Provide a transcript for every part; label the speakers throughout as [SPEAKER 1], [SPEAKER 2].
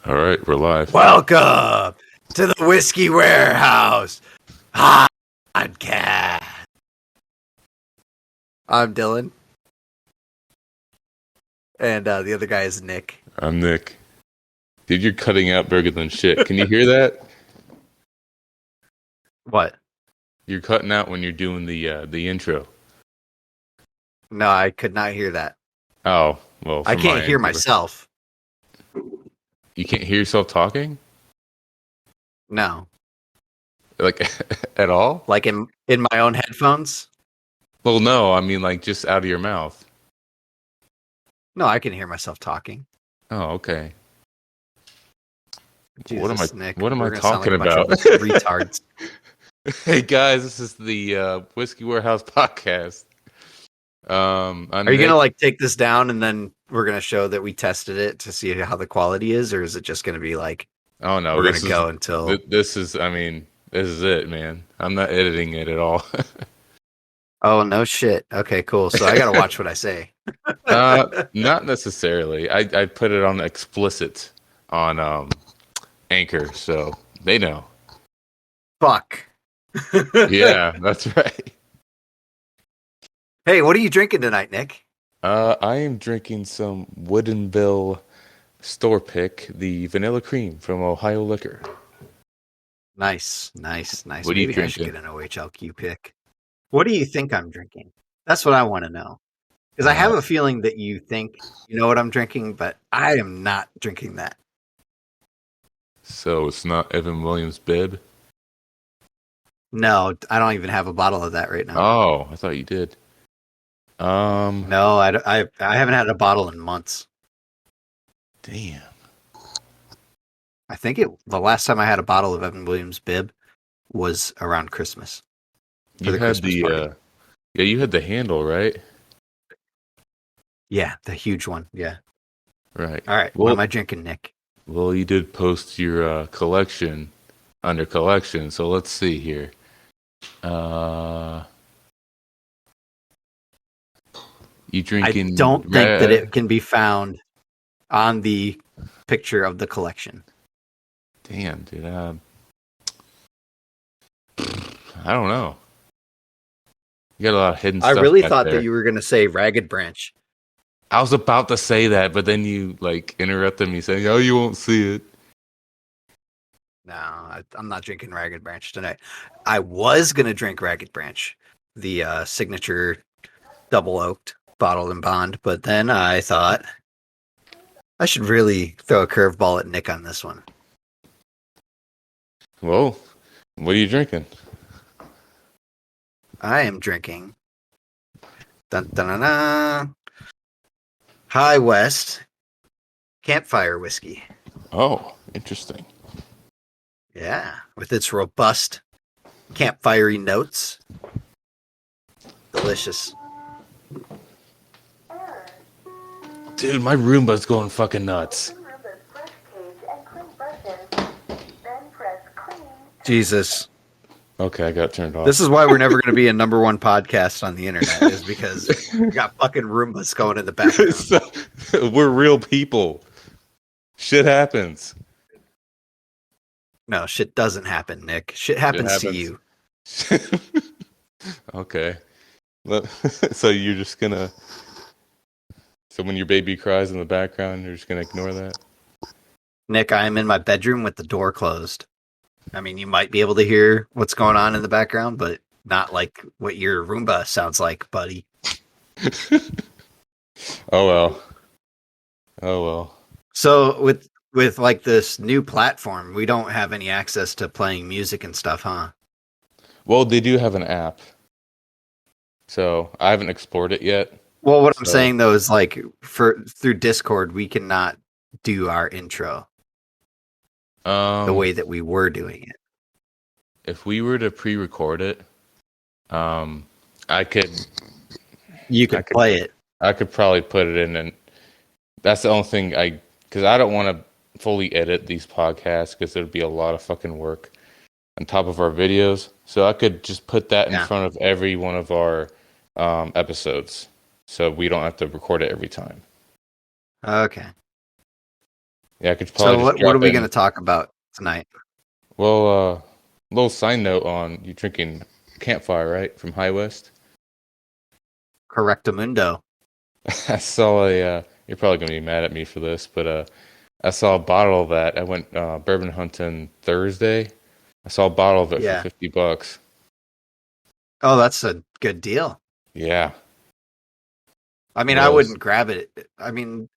[SPEAKER 1] All right, we're live.
[SPEAKER 2] Welcome to the Whiskey Warehouse podcast. I'm Dylan, and the other guy is Nick.
[SPEAKER 1] I'm Nick. Dude, you're cutting out bigger than shit. Can you hear that?
[SPEAKER 2] What?
[SPEAKER 1] You're cutting out when you're doing the intro.
[SPEAKER 2] No, I could not hear that.
[SPEAKER 1] Oh, well,
[SPEAKER 2] I can't hear myself.
[SPEAKER 1] You can't hear yourself talking?
[SPEAKER 2] No,
[SPEAKER 1] Like, at all?
[SPEAKER 2] like in my own headphones.
[SPEAKER 1] Well, no, I mean, like, just out of your mouth.
[SPEAKER 2] No, I can hear myself talking.
[SPEAKER 1] Oh, okay.
[SPEAKER 2] Jesus, Nick,
[SPEAKER 1] what am I
[SPEAKER 2] we're gonna sound
[SPEAKER 1] talking
[SPEAKER 2] like a
[SPEAKER 1] about?
[SPEAKER 2] bunch of retards.
[SPEAKER 1] Hey, guys, this is the Whiskey Warehouse podcast. I'm
[SPEAKER 2] Are you
[SPEAKER 1] Nick.
[SPEAKER 2] gonna take this down and then we're gonna show that we tested it to see how the quality is, or is it just gonna be like,
[SPEAKER 1] Oh, no,
[SPEAKER 2] we're gonna go until
[SPEAKER 1] this is it, man. I'm not editing it at all.
[SPEAKER 2] Oh, no shit. Okay, cool. So I gotta watch what I say.
[SPEAKER 1] Not necessarily. I put it on explicit on Anchor, so they know.
[SPEAKER 2] Fuck.
[SPEAKER 1] Yeah, that's right.
[SPEAKER 2] Hey, what are you drinking tonight, Nick?
[SPEAKER 1] I am drinking some Woodenville store pick, the vanilla cream from Ohio Liquor.
[SPEAKER 2] Nice.
[SPEAKER 1] What are you
[SPEAKER 2] Maybe I should
[SPEAKER 1] drinking?
[SPEAKER 2] get an OHLQ pick. What do you think I'm drinking? That's what I want to know. Because I have a feeling that you think you know what I'm drinking, but I am not drinking that.
[SPEAKER 1] So it's not Evan Williams Bib?
[SPEAKER 2] No, I don't even have a bottle of that right now.
[SPEAKER 1] Oh, I thought you did.
[SPEAKER 2] No, I haven't had a bottle in months.
[SPEAKER 1] Damn.
[SPEAKER 2] I think the last time I had a bottle of Evan Williams Bib was around Christmas.
[SPEAKER 1] You had
[SPEAKER 2] Christmas party.
[SPEAKER 1] Yeah, you had the handle, right?
[SPEAKER 2] Yeah, the huge one. Yeah.
[SPEAKER 1] Right.
[SPEAKER 2] All right. What am I drinking, Nick?
[SPEAKER 1] Well, you did post your collection under collection, so let's see here. You drinking?
[SPEAKER 2] I don't think that it can be found on the picture of the collection.
[SPEAKER 1] Damn, dude. I don't know. You got a lot of hidden stuff.
[SPEAKER 2] I really
[SPEAKER 1] back
[SPEAKER 2] thought
[SPEAKER 1] there.
[SPEAKER 2] that you were going to say Ragged Branch.
[SPEAKER 1] I was about to say that, but then you interrupted me saying, "Oh, you won't see it."
[SPEAKER 2] No, I'm not drinking Ragged Branch tonight. I was going to drink Ragged Branch, the signature double oaked bottled and bond, but then I thought I should really throw a curveball at Nick on this one.
[SPEAKER 1] Well, what are you drinking?
[SPEAKER 2] I am drinking High West Campfire Whiskey.
[SPEAKER 1] Oh, interesting.
[SPEAKER 2] Yeah, with its robust campfirey notes. Delicious.
[SPEAKER 1] Dude, my Roomba's going fucking nuts.
[SPEAKER 2] Jesus.
[SPEAKER 1] Okay, I got turned off.
[SPEAKER 2] This is why we're never going to be a number one podcast on the internet, is because we got fucking Roombas going in the background.
[SPEAKER 1] We're real people. Shit happens.
[SPEAKER 2] No, shit doesn't happen, Nick. Shit happens to you.
[SPEAKER 1] Okay. So you're just gonna... So when your baby cries in the background, you're just gonna ignore that?
[SPEAKER 2] Nick, I am in my bedroom with the door closed. I mean, you might be able to hear what's going on in the background, but not like what your Roomba sounds like, buddy.
[SPEAKER 1] Oh well.
[SPEAKER 2] So with like this new platform, we don't have any access to playing music and stuff, huh?
[SPEAKER 1] Well, they do have an app. So I haven't explored it yet.
[SPEAKER 2] Well, what I'm saying though is like through Discord, we cannot do our intro the way that we were doing it.
[SPEAKER 1] If we were to pre-record it, I could.
[SPEAKER 2] You could play it.
[SPEAKER 1] I could probably put it in, and that's the only thing because I don't want to fully edit these podcasts because there'd be a lot of fucking work on top of our videos. So I could just put that in front of every one of our episodes, so we don't have to record it every time.
[SPEAKER 2] Okay.
[SPEAKER 1] Yeah, I could
[SPEAKER 2] So
[SPEAKER 1] probably just
[SPEAKER 2] what are
[SPEAKER 1] drop
[SPEAKER 2] we going
[SPEAKER 1] in.
[SPEAKER 2] to talk about tonight?
[SPEAKER 1] Well, little side note on you drinking Campfire, right? From High West.
[SPEAKER 2] Correctamundo.
[SPEAKER 1] I saw you're probably gonna be mad at me for this, but I saw a bottle of that. I went bourbon hunting Thursday. I saw a bottle of it for
[SPEAKER 2] Yeah.
[SPEAKER 1] $50.
[SPEAKER 2] Oh, that's a good deal.
[SPEAKER 1] Yeah,
[SPEAKER 2] I
[SPEAKER 1] it
[SPEAKER 2] mean, I
[SPEAKER 1] was.
[SPEAKER 2] wouldn't grab it. I mean,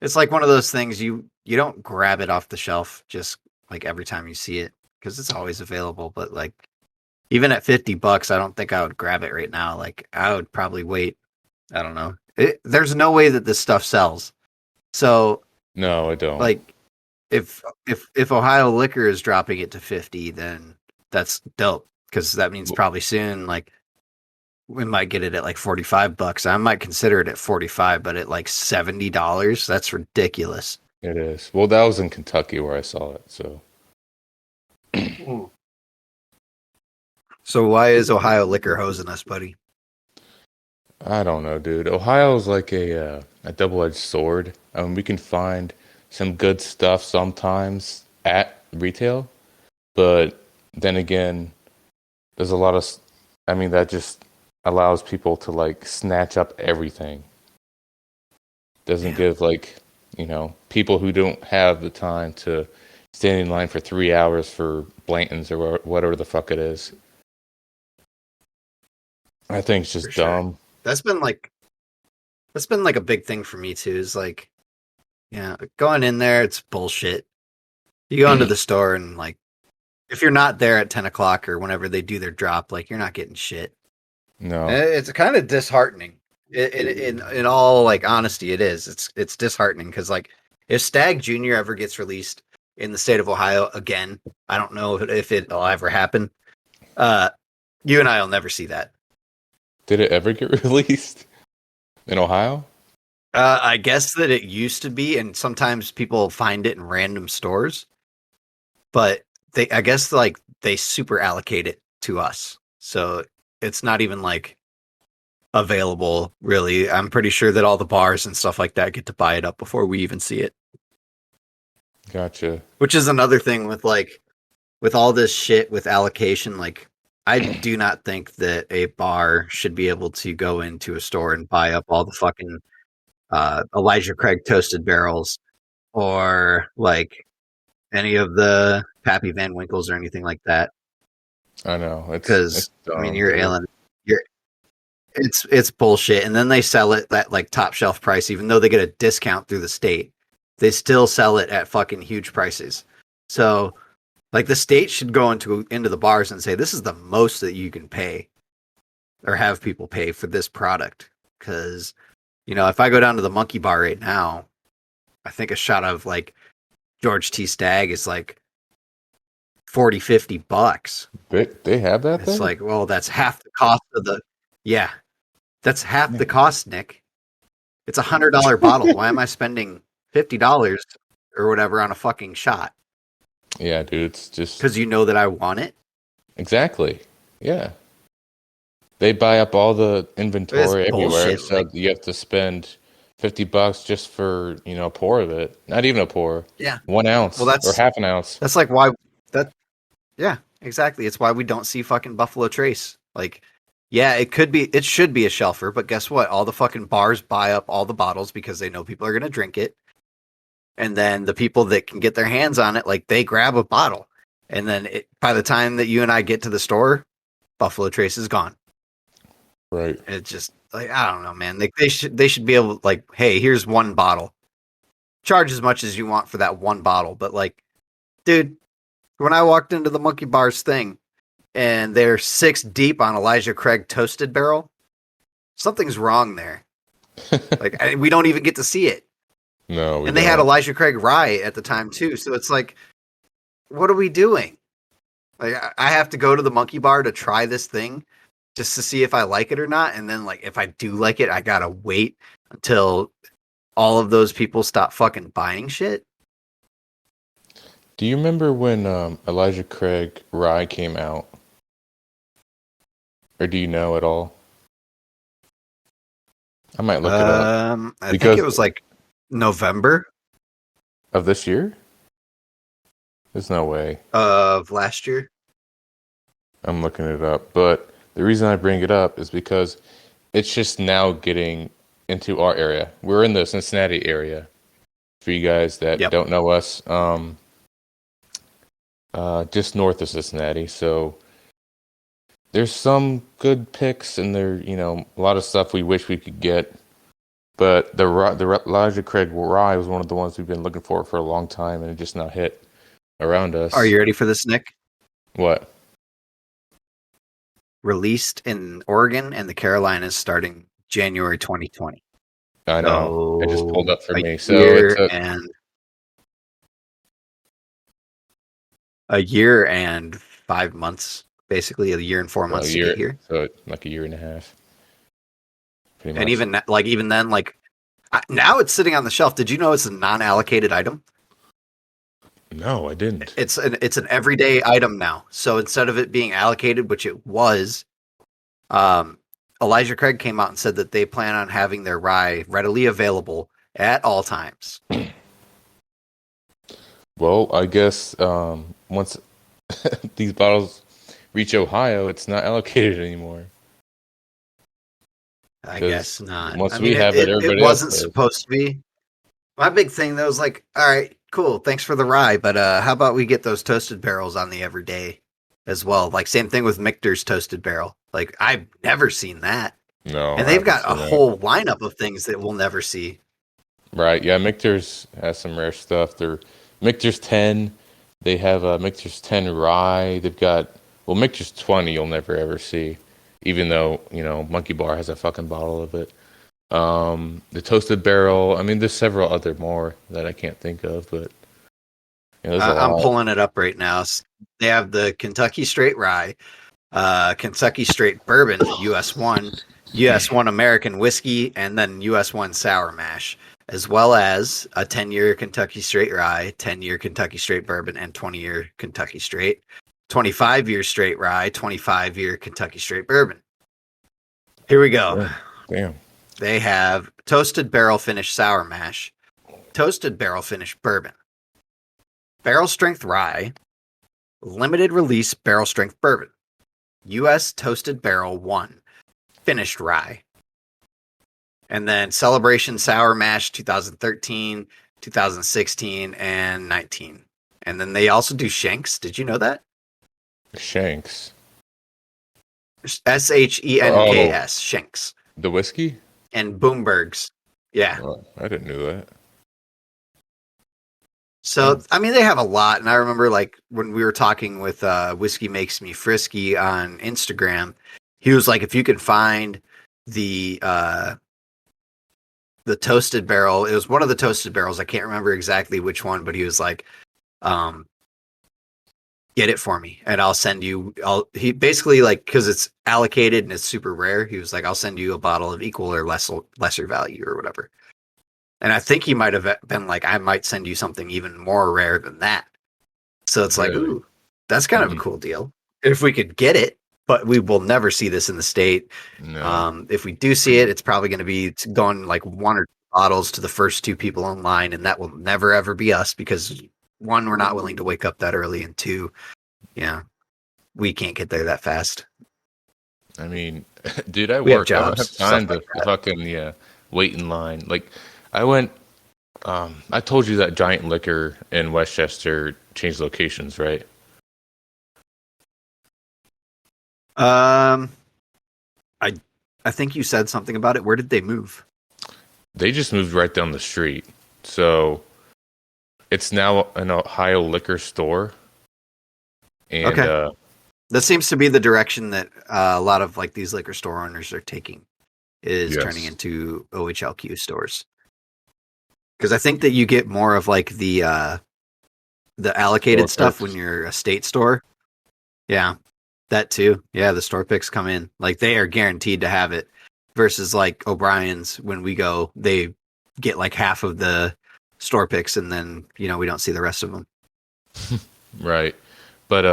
[SPEAKER 2] it's like one of those things you don't grab it off the shelf just like every time you see it because it's always available. But like even at $50, I don't think I would grab it right now. Like I would probably wait. I don't know. There's no way that this stuff sells. So
[SPEAKER 1] No, I don't.
[SPEAKER 2] like if Ohio Liquor is dropping it to 50, then that's dope because that means probably soon like we might get it at like $45. I might consider it at 45, but at like $70, that's ridiculous.
[SPEAKER 1] It is. Well, that was in Kentucky where I saw it. So
[SPEAKER 2] Mm. So why is Ohio Liquor hosing us, buddy?
[SPEAKER 1] I don't know, dude. Ohio's like a double-edged sword. We can find some good stuff sometimes at retail, but then again, there's a lot of, I mean, that just allows people to like snatch up everything. Doesn't
[SPEAKER 2] Yeah,
[SPEAKER 1] give like, people who don't have the time to stand in line for 3 hours for Blanton's or whatever the fuck it is. I think it's
[SPEAKER 2] for
[SPEAKER 1] just
[SPEAKER 2] sure.
[SPEAKER 1] dumb.
[SPEAKER 2] That's been like that's been like a big thing for me too. Is like, yeah, going in there, it's bullshit. You go into the store and like, if you're not there at 10 o'clock or whenever they do their drop, like you're not getting shit.
[SPEAKER 1] No,
[SPEAKER 2] It's kind of disheartening. In all like honesty, it is. It's disheartening because like if Stag Junior ever gets released in the state of Ohio again, I don't know if it'll ever happen. Uh, you and I will never see that.
[SPEAKER 1] did it ever get released in Ohio?
[SPEAKER 2] I guess that it used to be, and sometimes people find it in random stores, but I guess like they super allocate it to us, so it's not even like available really. I'm pretty sure that all the bars and stuff like that get to buy it up before we even see it.
[SPEAKER 1] Gotcha.
[SPEAKER 2] Which is another thing with like with all this shit with allocation, like I do not think that a bar should be able to go into a store and buy up all the fucking Elijah Craig toasted barrels or like any of the Pappy Van Winkles or anything like that.
[SPEAKER 1] I know it's
[SPEAKER 2] Because I mean,
[SPEAKER 1] dumb, dude.
[SPEAKER 2] you're it's bullshit. And then they sell it at like top shelf price, even though they get a discount through the state. They still sell it at fucking huge prices. So like the state should go into the bars and say this is the most that you can pay or have people pay for this product. Because if I go down to the Monkey Bar right now, I think a shot of like George T. Stagg is like 40-50 bucks.
[SPEAKER 1] They have that
[SPEAKER 2] It's
[SPEAKER 1] there?
[SPEAKER 2] like, well, that's half the cost of the yeah, that's half the cost, Nick. It's $100 bottle. Why am I spending $50 or whatever on a fucking shot?
[SPEAKER 1] Yeah, dude, it's just
[SPEAKER 2] Because you know that I want it.
[SPEAKER 1] exactly. Yeah. They buy up all the
[SPEAKER 2] It's
[SPEAKER 1] inventory everywhere,
[SPEAKER 2] bullshit.
[SPEAKER 1] so
[SPEAKER 2] Like,
[SPEAKER 1] you have to spend $50 just for, a pour of it. Not even a pour.
[SPEAKER 2] yeah.
[SPEAKER 1] One
[SPEAKER 2] Well,
[SPEAKER 1] ounce or half an ounce.
[SPEAKER 2] that's like why that yeah, exactly. It's why we don't see fucking Buffalo Trace. Like, yeah, it should be a shelfer, but guess what? All the fucking bars buy up all the bottles because they know people are gonna drink it. And then the people that can get their hands on it, like they grab a bottle. And then by the time that you and I get to the store, Buffalo Trace is gone.
[SPEAKER 1] Right.
[SPEAKER 2] It's just like I don't know, man. Like they should be able to, like, hey, here's one bottle. Charge as much as you want for that one bottle. But like, dude, when I walked into the Monkey Bars thing and they're 6 deep on Elijah Craig toasted barrel, something's wrong there. Like we don't even get to see it.
[SPEAKER 1] No, we
[SPEAKER 2] And they had
[SPEAKER 1] don't.
[SPEAKER 2] Elijah Craig rye at the time too. So it's like, what are we doing? Like I have to go to the Monkey Bar to try this thing just to see if I like it or not. And then like if I do like it, I gotta wait until all of those people stop fucking buying shit.
[SPEAKER 1] Do you remember when Elijah Craig Rye came out? Or do you know at all? I might look it up
[SPEAKER 2] I think
[SPEAKER 1] because
[SPEAKER 2] it was like November.
[SPEAKER 1] Of this year? There's no way.
[SPEAKER 2] of last year.
[SPEAKER 1] I'm looking it up. But the reason I bring it up is because it's just now getting into our area. We're in the Cincinnati area. For you guys that
[SPEAKER 2] Yep.
[SPEAKER 1] don't know us, just north of Cincinnati. So there's some good picks, and a lot of stuff we wish we could get. But the Elijah Craig rye was one of the ones we've been looking for a long time, and it just now hit around
[SPEAKER 2] Are
[SPEAKER 1] us.
[SPEAKER 2] you ready for this, Nick?
[SPEAKER 1] What?
[SPEAKER 2] Released in Oregon and the Carolinas starting January 2020.
[SPEAKER 1] I know. It just pulled
[SPEAKER 2] So
[SPEAKER 1] up for
[SPEAKER 2] a
[SPEAKER 1] me. So it
[SPEAKER 2] year
[SPEAKER 1] took
[SPEAKER 2] and a year and 5 months, basically a year and 4 months
[SPEAKER 1] a
[SPEAKER 2] to get
[SPEAKER 1] year,
[SPEAKER 2] here.
[SPEAKER 1] so like a year and a half, pretty
[SPEAKER 2] And
[SPEAKER 1] much.
[SPEAKER 2] even then, now it's sitting on the shelf. Did you know it's a non-allocated item?
[SPEAKER 1] No, I didn't.
[SPEAKER 2] It's an everyday item now. So instead of it being allocated, which it was, um, Elijah Craig came out and said that they plan on having their rye readily available at all times.
[SPEAKER 1] Well, I guess once these bottles reach Ohio, it's not allocated anymore.
[SPEAKER 2] I
[SPEAKER 1] Because
[SPEAKER 2] guess not.
[SPEAKER 1] once
[SPEAKER 2] I
[SPEAKER 1] we
[SPEAKER 2] mean,
[SPEAKER 1] have it,
[SPEAKER 2] it
[SPEAKER 1] everybody else
[SPEAKER 2] wasn't
[SPEAKER 1] does.
[SPEAKER 2] supposed to be. My big thing though is like, all right, cool, thanks for the rye, but how about we get those toasted barrels on the everyday as well? Like same thing with Michter's toasted barrel. Like I've never seen that,
[SPEAKER 1] No,
[SPEAKER 2] and
[SPEAKER 1] I
[SPEAKER 2] they've
[SPEAKER 1] haven't
[SPEAKER 2] got a
[SPEAKER 1] seen that.
[SPEAKER 2] whole lineup of things that we'll never see.
[SPEAKER 1] Right? Yeah, Michter's has some rare stuff. They're Michter's 10. They have Michter's 10 rye. They've got Michter's 20. You'll never ever see, even though Monkey Bar has a fucking bottle of it. The toasted barrel. I mean, there's several other more that I can't think of, but there's a
[SPEAKER 2] I'm
[SPEAKER 1] lot.
[SPEAKER 2] pulling it up right now. They have the Kentucky Straight Rye, Kentucky Straight Bourbon, US1, US1 American Whiskey, and then US1 Sour Mash, as well as a 10-year Kentucky Straight Rye, 10-year Kentucky Straight Bourbon, and 20-year Kentucky Straight, 25-year Straight Rye, 25-year Kentucky Straight Bourbon. Here we go.
[SPEAKER 1] Yeah. Damn.
[SPEAKER 2] They have Toasted Barrel Finish Sour Mash, Toasted Barrel Finish Bourbon, Barrel Strength Rye, Limited Release Barrel Strength Bourbon, U.S. Toasted Barrel 1, Finished Rye, and then Celebration Sour Mash 2013, 2016, and 19. And then they also do Shanks. Did you know that?
[SPEAKER 1] Shanks.
[SPEAKER 2] Shenks.
[SPEAKER 1] Oh,
[SPEAKER 2] Shanks.
[SPEAKER 1] the whiskey?
[SPEAKER 2] And Boombergs. Yeah.
[SPEAKER 1] Oh, I didn't know that.
[SPEAKER 2] So, I mean, they have a lot. And I remember, like, when we were talking with Whiskey Makes Me Frisky on Instagram, he was like, if you can find the toasted barrel, it was one of the toasted barrels. I can't remember exactly which one, but he was like, get it for me and I'll send you. He basically, like, because it's allocated and it's super rare, he was like, I'll send you a bottle of equal or lesser value or whatever. And I think he might have been like, I might send you something even more rare than that. So it's like,
[SPEAKER 1] Really?
[SPEAKER 2] ooh, that's kind of a cool deal if we could get it. But we will never see this in the state.
[SPEAKER 1] No.
[SPEAKER 2] If we do see it, it's probably going to be going like one or two bottles to the first two people in line, and that will never ever be us because one, we're not willing to wake up that early, and two, yeah, we can't get there that fast.
[SPEAKER 1] I mean, dude, I
[SPEAKER 2] We have
[SPEAKER 1] work. I don't have
[SPEAKER 2] jobs, stuff
[SPEAKER 1] time
[SPEAKER 2] like
[SPEAKER 1] to
[SPEAKER 2] that.
[SPEAKER 1] fucking wait in line. Like, I went. I told you that Giant Liquor in Westchester changed locations, right?
[SPEAKER 2] Um, I I think you said something about it. Where did they move?
[SPEAKER 1] They just moved right down the street, so it's now an Ohio liquor store. And
[SPEAKER 2] Okay, that seems to be the direction that a lot of like these liquor store owners are taking, is turning
[SPEAKER 1] yes,
[SPEAKER 2] into OHLQ stores. Because I think that you get more of like the
[SPEAKER 1] store
[SPEAKER 2] allocated stuff when
[SPEAKER 1] picks.
[SPEAKER 2] you're a state store. Yeah, that too. Yeah, the store picks come in. Like they are guaranteed to have it versus like O'Brien's when we go, they get like half of the store picks and then, we don't see the rest of them.
[SPEAKER 1] Right. But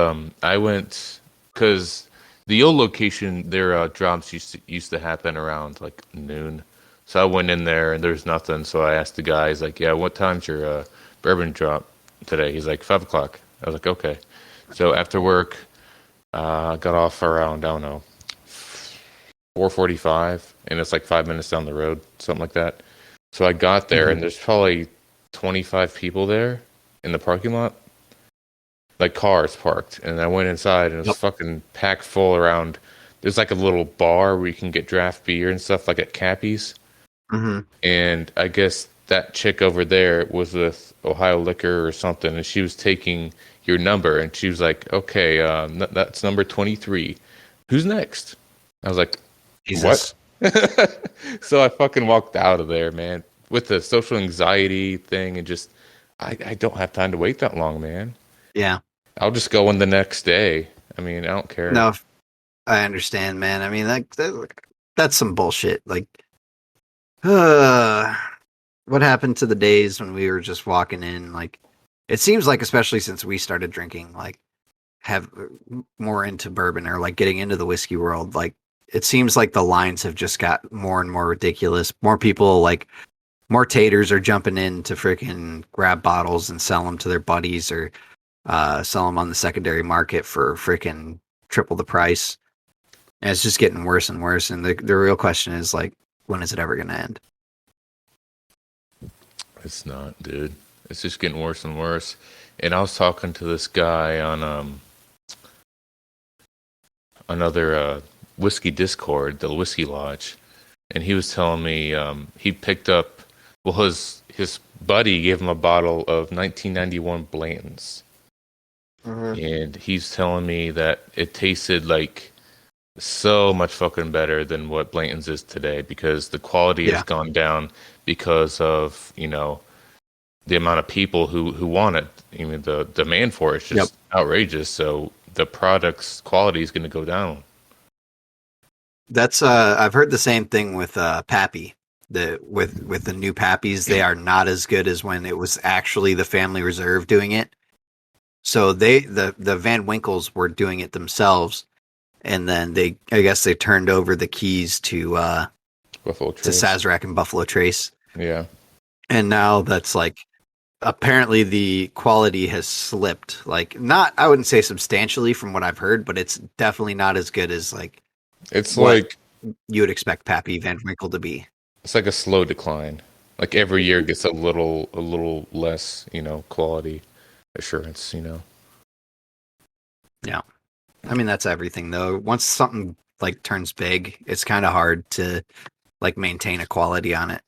[SPEAKER 1] I went because the old location, their drops used to happen around like noon. So I went in there and there's nothing. So I asked the guy, he's like, "Yeah, what time's your bourbon drop today?" He's like, 5 o'clock. I was like, "Okay." So after work, I got off around, I don't know, 4:45, and it's like 5 minutes down the road, something like that. So I got there, and there's probably 25 people there in the parking lot, like cars parked. And I went inside, and it was
[SPEAKER 2] Yep.
[SPEAKER 1] fucking packed full around. There's like a little bar where you can get draft beer and stuff, like at Cappy's.
[SPEAKER 2] Mm-hmm.
[SPEAKER 1] And I guess that chick over there was with Ohio Liquor or something, and she was taking your number, and she was like, "Okay, that's number 23. Who's next?" I was like, "What?"
[SPEAKER 2] Jesus.
[SPEAKER 1] So I fucking walked out of there, man, with the social anxiety thing, and just I don't have time to wait that long, man.
[SPEAKER 2] Yeah.
[SPEAKER 1] I'll just go in the next day. I mean, I don't care.
[SPEAKER 2] No, I understand, man. I mean, that's some bullshit. Like, what happened to the days when we were just walking in? Like, it seems like, especially since we started drinking, like, have more into bourbon or like getting into the whiskey world, like, it seems like the lines have just got more and more ridiculous. More people, like, more taters are jumping in to freaking grab bottles and sell them to their buddies or sell them on the secondary market for freaking triple the price. And it's just getting worse and worse. And the real question is, like, when is it ever going to end?
[SPEAKER 1] It's not, dude. It's just getting worse and worse. And I was talking to this guy on another whiskey Discord, the Whiskey Lodge, and he was telling me he picked up, well, his buddy gave him a bottle of 1991 Blanton's, and he's telling me that it tasted like so much fucking better than what Blanton's is today because the quality has
[SPEAKER 2] Yeah.
[SPEAKER 1] gone down because of the amount of people who want it. I mean, the demand for it's
[SPEAKER 2] Yep.
[SPEAKER 1] just outrageous. So the product's quality is going to go down.
[SPEAKER 2] That's I've heard the same thing with Pappy. With the new Pappies, they are not as good as when it was actually the Family Reserve doing it. So the Van Winkles were doing it themselves, and then I guess they turned over the keys to
[SPEAKER 1] Buffalo
[SPEAKER 2] to
[SPEAKER 1] Trace.
[SPEAKER 2] Sazerac and Buffalo Trace,
[SPEAKER 1] Yeah.
[SPEAKER 2] and now that's like apparently the quality has slipped. Like, not, I wouldn't say substantially from what I've heard, but it's definitely not as good as like
[SPEAKER 1] It's
[SPEAKER 2] what
[SPEAKER 1] like
[SPEAKER 2] you would expect Pappy Van Winkle to be.
[SPEAKER 1] it's like a slow decline. Like every year gets a little less, quality assurance.
[SPEAKER 2] Yeah. I mean, that's everything though. Once something like turns big, it's kind of hard to like maintain a quality on it.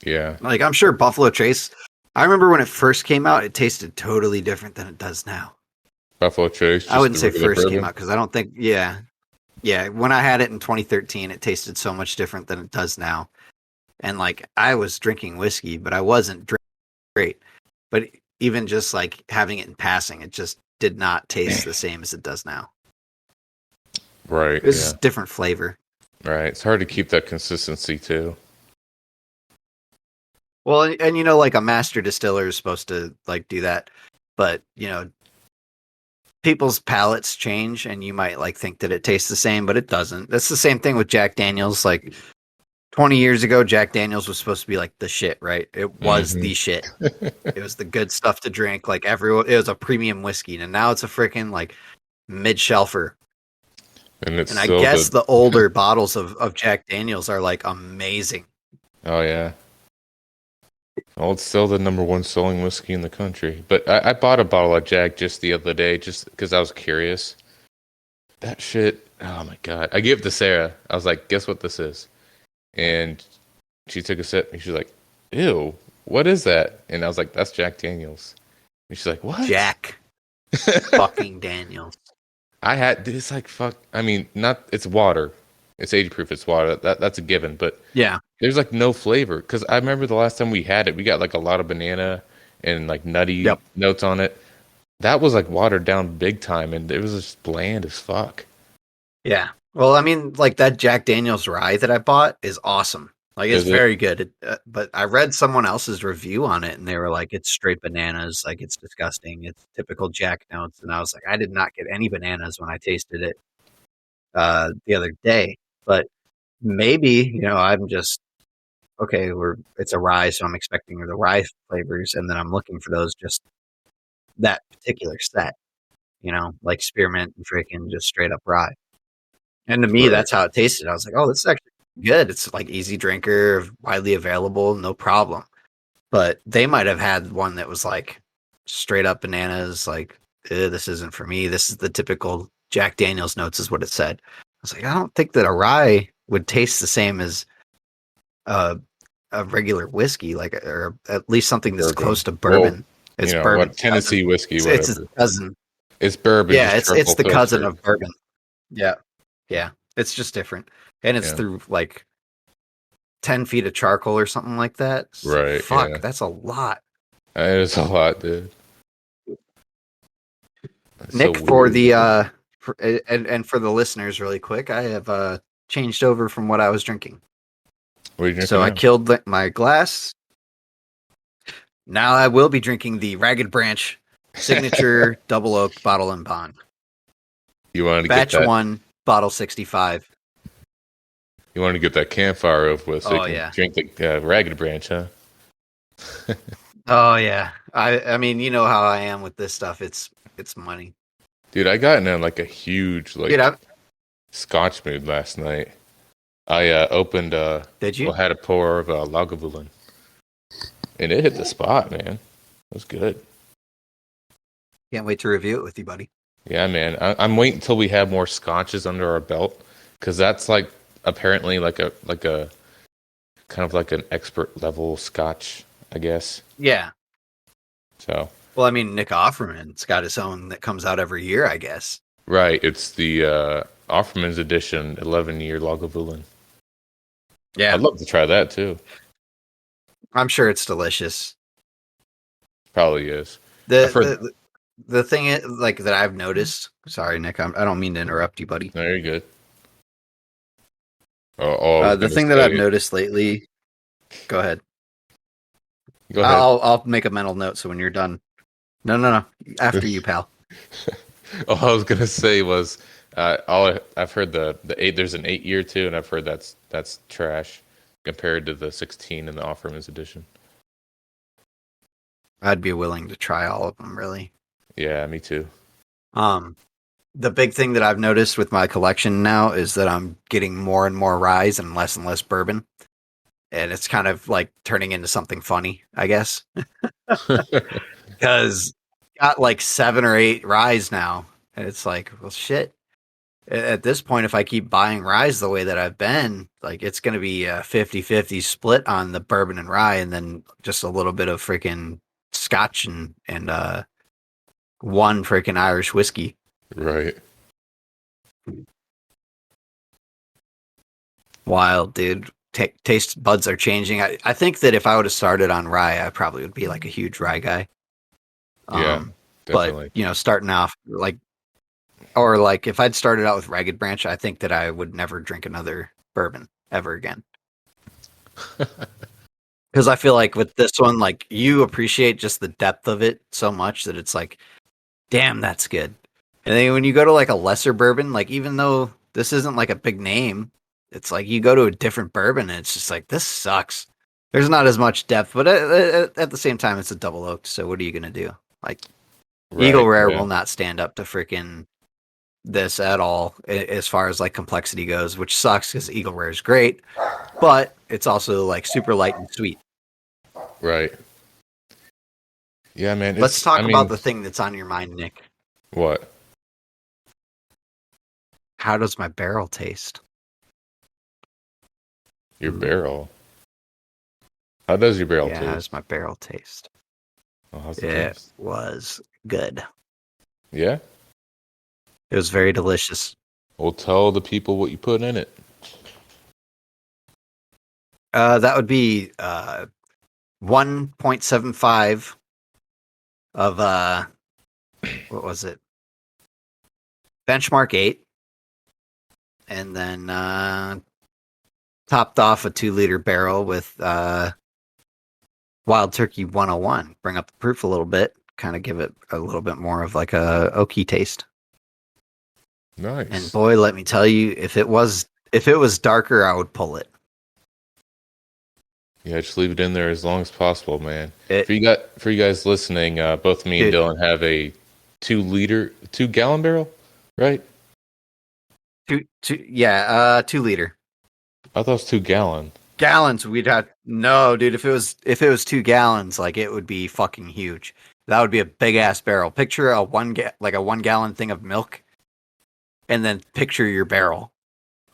[SPEAKER 1] Yeah.
[SPEAKER 2] Like, I'm sure Buffalo Trace, I remember when it first came out, it tasted totally different than it does now.
[SPEAKER 1] Buffalo Trace,
[SPEAKER 2] I
[SPEAKER 1] just
[SPEAKER 2] wouldn't
[SPEAKER 1] the
[SPEAKER 2] say
[SPEAKER 1] regular
[SPEAKER 2] first came
[SPEAKER 1] bourbon.
[SPEAKER 2] out because I don't think, yeah. Yeah. When I had it in 2013, it tasted so much different than it does now. And like, I was drinking whiskey, but I wasn't great. But even just like having it in passing, it just did not taste the same as it does now.
[SPEAKER 1] Right,
[SPEAKER 2] It was
[SPEAKER 1] yeah.
[SPEAKER 2] just different flavor.
[SPEAKER 1] Right. It's hard to keep that consistency too.
[SPEAKER 2] Well, and like a master distiller is supposed to like do that, but people's palates change, and you might like think that it tastes the same, but it doesn't. That's the same thing with Jack Daniels. Like 20 years ago, Jack Daniels was supposed to be like the shit, right? It was
[SPEAKER 1] Hmm.
[SPEAKER 2] the shit. It was the good stuff to drink. Like everyone, it was a premium whiskey, and now it's a freaking like mid shelfer.
[SPEAKER 1] And it's
[SPEAKER 2] And I
[SPEAKER 1] still
[SPEAKER 2] guess
[SPEAKER 1] the
[SPEAKER 2] the older bottles of Jack Daniels are like amazing.
[SPEAKER 1] oh yeah. Well, it's still the number one selling whiskey in the country. But I bought a bottle of Jack just the other day, just because I was curious. That shit, oh my God. I gave it to Sarah. I was like, guess what this is? And she took a sip and she's like, ew, what is that? And I was like, that's Jack Daniels. And she's like, what?
[SPEAKER 2] Jack fucking Daniels.
[SPEAKER 1] I had, it's like, fuck. I mean, not, it's water. It's age proof, it's water. That's a given. But
[SPEAKER 2] Yeah.
[SPEAKER 1] there's like no flavor. Because I remember the last time we had it, we got like a lot of banana and like nutty
[SPEAKER 2] Yep.
[SPEAKER 1] notes on it. That was like watered down big time, and it was just bland as fuck.
[SPEAKER 2] Yeah. Well, I mean, like that Jack Daniels rye that I bought is awesome. Like, it's
[SPEAKER 1] Is it?
[SPEAKER 2] very good. But I read someone else's review on it, and they were like, "It's straight bananas. Like, it's disgusting. It's typical Jack notes." And I was like, "I did not get any bananas when I tasted it the other day." But maybe I'm just okay, it's a rye, so I'm expecting the rye flavors, and then I'm looking for those just that particular set, like spearmint and freaking just straight up rye. And to me,
[SPEAKER 1] Right.
[SPEAKER 2] that's how it tasted. I was like, oh, this is actually good. It's like easy drinker, widely available, no problem. But they might have had one that was like straight up bananas, like, this isn't for me. This is the typical Jack Daniels notes, is what it said. I was like, I don't think that a rye would taste the same as a, a regular whiskey, like, or at least something that's
[SPEAKER 1] Bourbon.
[SPEAKER 2] close to
[SPEAKER 1] Well,
[SPEAKER 2] bourbon. It's bourbon's
[SPEAKER 1] what Tennessee
[SPEAKER 2] cousin.
[SPEAKER 1] whiskey,
[SPEAKER 2] It's its
[SPEAKER 1] whatever.
[SPEAKER 2] cousin.
[SPEAKER 1] It's bourbon,
[SPEAKER 2] Yeah,
[SPEAKER 1] just
[SPEAKER 2] it's
[SPEAKER 1] charcoal
[SPEAKER 2] the cousin
[SPEAKER 1] filtered.
[SPEAKER 2] of bourbon. Yeah, yeah. It's just different, and it's
[SPEAKER 1] Yeah.
[SPEAKER 2] through like 10 feet of charcoal or something like that. It's like,
[SPEAKER 1] Right. Yeah.
[SPEAKER 2] fuck, that's a lot.
[SPEAKER 1] It is a lot, dude. It's so
[SPEAKER 2] Nick, for
[SPEAKER 1] weird.
[SPEAKER 2] the and for the listeners, really quick, I have changed over from what I was drinking.
[SPEAKER 1] What are you drinking
[SPEAKER 2] So I
[SPEAKER 1] now?
[SPEAKER 2] killed my glass. Now I will be drinking the Ragged Branch Signature Double Oak Bottle and Bond.
[SPEAKER 1] You wanted to get
[SPEAKER 2] Batch
[SPEAKER 1] that.
[SPEAKER 2] 1, bottle 65.
[SPEAKER 1] You wanted to get that campfire over with, so you
[SPEAKER 2] Oh
[SPEAKER 1] can
[SPEAKER 2] yeah.
[SPEAKER 1] drink the ragged branch, huh?
[SPEAKER 2] Oh yeah. I mean, you know how I am with this stuff. It's money.
[SPEAKER 1] Dude, I got in like a huge
[SPEAKER 2] Dude,
[SPEAKER 1] Scotch mood last night. I opened
[SPEAKER 2] did you?
[SPEAKER 1] had a pour of Lagavulin, and it hit the spot, man. It was good.
[SPEAKER 2] Can't wait to review it with you, buddy.
[SPEAKER 1] Yeah, man. I'm waiting until we have more scotches under our belt, because that's like apparently like a kind of like an expert level scotch, I guess.
[SPEAKER 2] Yeah.
[SPEAKER 1] So
[SPEAKER 2] Well, I mean, Nick Offerman's got his own that comes out every year, I guess.
[SPEAKER 1] right, it's the Offerman's edition 11-year Lagavulin.
[SPEAKER 2] Yeah.
[SPEAKER 1] I'd love to try that too.
[SPEAKER 2] I'm sure it's delicious.
[SPEAKER 1] Probably is.
[SPEAKER 2] The
[SPEAKER 1] I've heard.
[SPEAKER 2] the the thing like that I've noticed. Sorry, Nick. I don't mean to interrupt you, buddy.
[SPEAKER 1] No, you're good. Oh, I was
[SPEAKER 2] The
[SPEAKER 1] gonna
[SPEAKER 2] thing that I've
[SPEAKER 1] say.
[SPEAKER 2] noticed lately. Go ahead.
[SPEAKER 1] Go ahead.
[SPEAKER 2] I'll make a mental note so when you're done. No. After you, pal.
[SPEAKER 1] All I was gonna say was, I've heard the eight. There's an 8-year too, and I've heard that's trash compared to the 16 in the Offerman's edition.
[SPEAKER 2] I'd be willing to try all of them, really.
[SPEAKER 1] Yeah, me too.
[SPEAKER 2] The big thing that I've noticed with my collection now is that I'm getting more and more rye and less bourbon. And it's kind of like turning into something funny, I guess. Because got like 7 or 8 rye now. And it's like, well, shit. At this point, if I keep buying rye the way that I've been, like it's going to be a 50-50 split on the bourbon and rye, and then just a little bit of freaking scotch and one freaking Irish whiskey.
[SPEAKER 1] Right.
[SPEAKER 2] Wild, dude. Taste buds are changing. I think that if I would have started on rye, I probably would be like a huge rye guy.
[SPEAKER 1] Yeah,
[SPEAKER 2] But
[SPEAKER 1] definitely.
[SPEAKER 2] starting off or like if I'd started out with Ragged Branch, I think that I would never drink another bourbon ever again. Because I feel like with this one, like you appreciate just the depth of it so much that it's like, damn, that's good. And then when you go to like a lesser bourbon, like even though this isn't like a big name, it's like you go to a different bourbon and it's just like, this sucks. There's not as much depth, but at the same time, it's a double oaked. So what are you going to do? Like Eagle
[SPEAKER 1] Right.
[SPEAKER 2] Rare
[SPEAKER 1] Yeah.
[SPEAKER 2] will not stand up to freaking this at all as far as like complexity goes, which sucks because Eagle Rare is great, but it's also like super light and sweet.
[SPEAKER 1] Right. Yeah, man.
[SPEAKER 2] Let's
[SPEAKER 1] I
[SPEAKER 2] talk about
[SPEAKER 1] mean,
[SPEAKER 2] the thing that's on your mind, Nick.
[SPEAKER 1] what?
[SPEAKER 2] How does my barrel taste?
[SPEAKER 1] Your barrel. How does your barrel
[SPEAKER 2] Yeah, how does
[SPEAKER 1] taste?
[SPEAKER 2] my barrel taste?
[SPEAKER 1] Oh, how's it
[SPEAKER 2] It
[SPEAKER 1] taste?
[SPEAKER 2] was good.
[SPEAKER 1] Yeah.
[SPEAKER 2] It was very delicious.
[SPEAKER 1] Well, tell the people what you put in it.
[SPEAKER 2] That would be 1.75 of what was it? Benchmark 8, and then topped off a 2-liter barrel with Wild Turkey 101. Bring up the proof a little bit, kind of give it a little bit more of like a oaky taste.
[SPEAKER 1] Nice.
[SPEAKER 2] And boy, let me tell you, if it was darker, I would pull it.
[SPEAKER 1] Yeah, just leave it in there as long as possible, man.
[SPEAKER 2] It,
[SPEAKER 1] For you guys listening, both me and
[SPEAKER 2] dude,
[SPEAKER 1] Dylan have a 2 liter, 2 gallon barrel, right?
[SPEAKER 2] yeah, 2 liter
[SPEAKER 1] I thought it was 2 gallon.
[SPEAKER 2] gallons. We'd have no, dude. If it was 2 gallons, like it would be fucking huge. That would be a big ass barrel. Picture like a 1 gallon thing of milk, and then picture your barrel.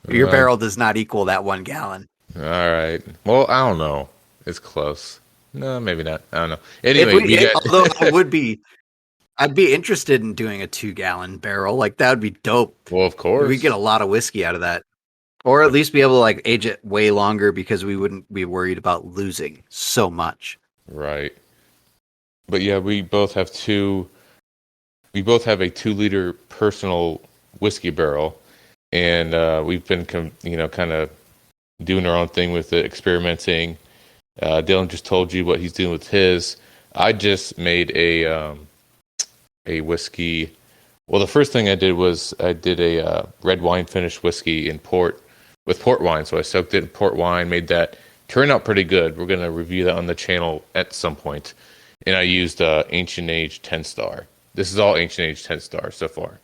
[SPEAKER 2] Your
[SPEAKER 1] Uh,
[SPEAKER 2] barrel does not equal that 1 gallon.
[SPEAKER 1] all right. Well, I don't know. It's close. No, maybe not. I don't know.
[SPEAKER 2] If
[SPEAKER 1] Anyway,
[SPEAKER 2] we,
[SPEAKER 1] we got.
[SPEAKER 2] although I'd be interested in doing a 2 gallon barrel. Like that would be dope.
[SPEAKER 1] Well, of
[SPEAKER 2] We get a
[SPEAKER 1] course.
[SPEAKER 2] lot of whiskey out of that, or at least be able to like age it way longer because we wouldn't be worried about losing so much.
[SPEAKER 1] Right. But yeah, we both have two. We both have a 2 liter personal whiskey barrel, and we've been, kind of doing our own thing with it, experimenting. Dylan just told you what he's doing with his. I just made a whiskey. Well, the first thing I did was I did a red wine finished whiskey in port with port wine. So I soaked it in port wine, made that turn out pretty good. We're gonna review that on the channel at some point. And I used Ancient Age 10 star. This is all Ancient Age 10 star so far.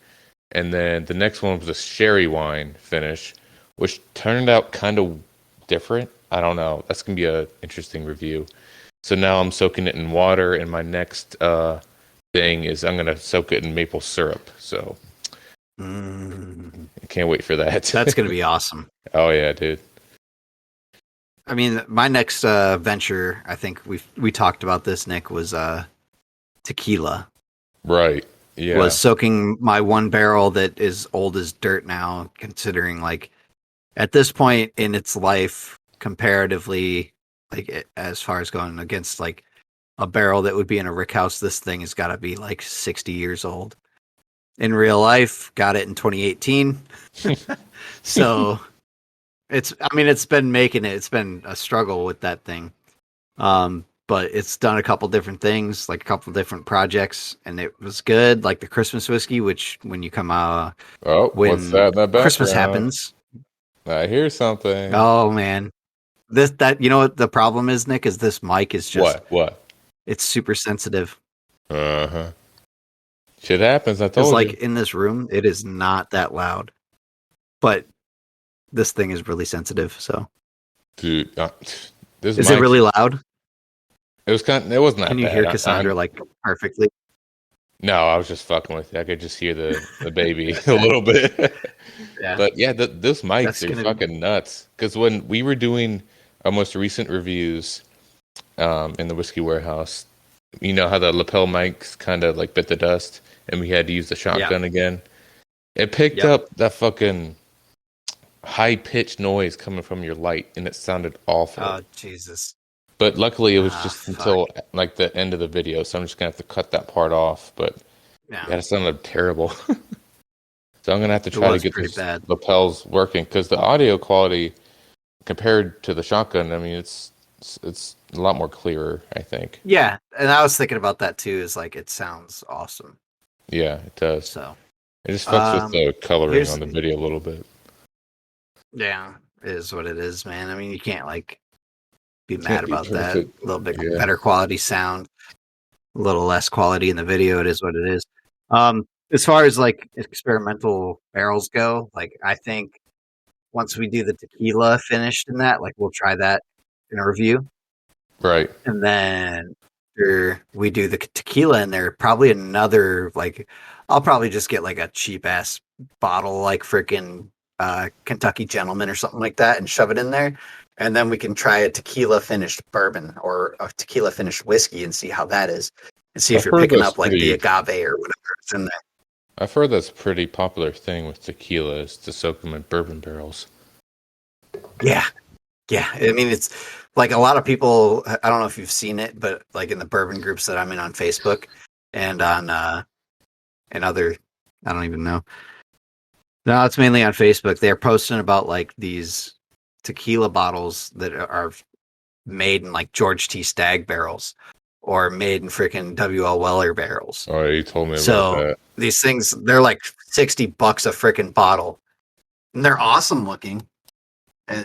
[SPEAKER 1] And then the next one was a sherry wine finish, which turned out kind of different. I don't know. That's gonna be a interesting review. So now I'm soaking it in water, and my next thing is I'm gonna soak it in maple syrup. So I can't wait for that.
[SPEAKER 2] That's gonna be awesome.
[SPEAKER 1] Oh yeah, dude.
[SPEAKER 2] I mean, my next venture, I think we talked about this, Nick, was tequila.
[SPEAKER 1] Right. Yeah.
[SPEAKER 2] Was soaking my one barrel that is old as dirt now, considering like at this point in its life, comparatively, as far as going against like a barrel that would be in a rick house, this thing has got to be like 60 years old. In real life, got it in 2018. So it's been making it. It's been a struggle with that thing. But it's done a couple different things, like a couple different projects, and it was good. Like the Christmas whiskey, which when you come out,
[SPEAKER 1] Oh,
[SPEAKER 2] when
[SPEAKER 1] what's that in the background?
[SPEAKER 2] Christmas happens.
[SPEAKER 1] I hear something.
[SPEAKER 2] Oh man, you know what the problem is, Nick? Is this mic is just
[SPEAKER 1] What?
[SPEAKER 2] it's super sensitive.
[SPEAKER 1] Uh-huh. Shit happens. I
[SPEAKER 2] It's
[SPEAKER 1] told
[SPEAKER 2] like
[SPEAKER 1] you.
[SPEAKER 2] in this room, it is not that loud, but this thing is really sensitive. So,
[SPEAKER 1] Dude, this
[SPEAKER 2] is it
[SPEAKER 1] mic.
[SPEAKER 2] really loud?
[SPEAKER 1] It was it wasn't that
[SPEAKER 2] Can you
[SPEAKER 1] bad.
[SPEAKER 2] hear Cassandra like perfectly?
[SPEAKER 1] No, I was just fucking with you. I could just hear the baby a little bit.
[SPEAKER 2] Yeah,
[SPEAKER 1] But yeah, those mics
[SPEAKER 2] that's
[SPEAKER 1] are
[SPEAKER 2] gonna.
[SPEAKER 1] fucking nuts. Because when we were doing our most recent reviews in the whiskey warehouse, you know how the lapel mics kind of like bit the dust, and we had to use the shotgun again. It picked
[SPEAKER 2] Yep.
[SPEAKER 1] up that fucking high pitched noise coming from your light, and it sounded awful.
[SPEAKER 2] Oh Jesus!
[SPEAKER 1] But luckily, it was just
[SPEAKER 2] Fuck.
[SPEAKER 1] until like the end of the video, so I'm just gonna have to cut that part off. But
[SPEAKER 2] Yeah,
[SPEAKER 1] yeah, it sounded terrible. So I'm gonna have to
[SPEAKER 2] it
[SPEAKER 1] try to
[SPEAKER 2] was
[SPEAKER 1] get
[SPEAKER 2] pretty
[SPEAKER 1] those
[SPEAKER 2] bad.
[SPEAKER 1] lapels working because the audio quality compared to the shotgun, I mean, it's a lot more clearer, I think.
[SPEAKER 2] Yeah, and I was thinking about that too. Is like it sounds awesome.
[SPEAKER 1] Yeah, it does.
[SPEAKER 2] So,
[SPEAKER 1] It just fucks with the coloring
[SPEAKER 2] here's-
[SPEAKER 1] on the video a little bit.
[SPEAKER 2] yeah, it is what it is, man. I mean, you can't like be
[SPEAKER 1] Can't
[SPEAKER 2] mad
[SPEAKER 1] be
[SPEAKER 2] about that. A
[SPEAKER 1] perfect.
[SPEAKER 2] little bit
[SPEAKER 1] Yeah.
[SPEAKER 2] better quality sound, a little less quality in the video. It is what it is. As far as like experimental barrels go, like I think once we do the tequila finished in that, like we'll try that in a review.
[SPEAKER 1] Right.
[SPEAKER 2] And then after we do the tequila in there, probably another like I'll probably just get like a cheap ass bottle like freaking Kentucky Gentleman or something like that and shove it in there. And then we can try a tequila finished bourbon or a tequila finished whiskey and see how that is. And see if
[SPEAKER 1] I've
[SPEAKER 2] you're
[SPEAKER 1] heard
[SPEAKER 2] picking
[SPEAKER 1] that's
[SPEAKER 2] up like the
[SPEAKER 1] pretty-
[SPEAKER 2] agave or whatever it's in there.
[SPEAKER 1] I've heard that's a pretty popular thing with tequila is to soak them in bourbon barrels.
[SPEAKER 2] Yeah. Yeah. I mean, it's like a lot of people, I don't know if you've seen it, but like in the bourbon groups that I'm in on Facebook and on, and other, I don't even know. No, it's mainly on Facebook. They're posting about like these tequila bottles that are made in like George T. Stagg barrels or made in freaking W.L. Weller barrels.
[SPEAKER 1] Oh, you told me about
[SPEAKER 2] So
[SPEAKER 1] that.
[SPEAKER 2] these things, they're like $60 a freaking bottle. And they're awesome looking. And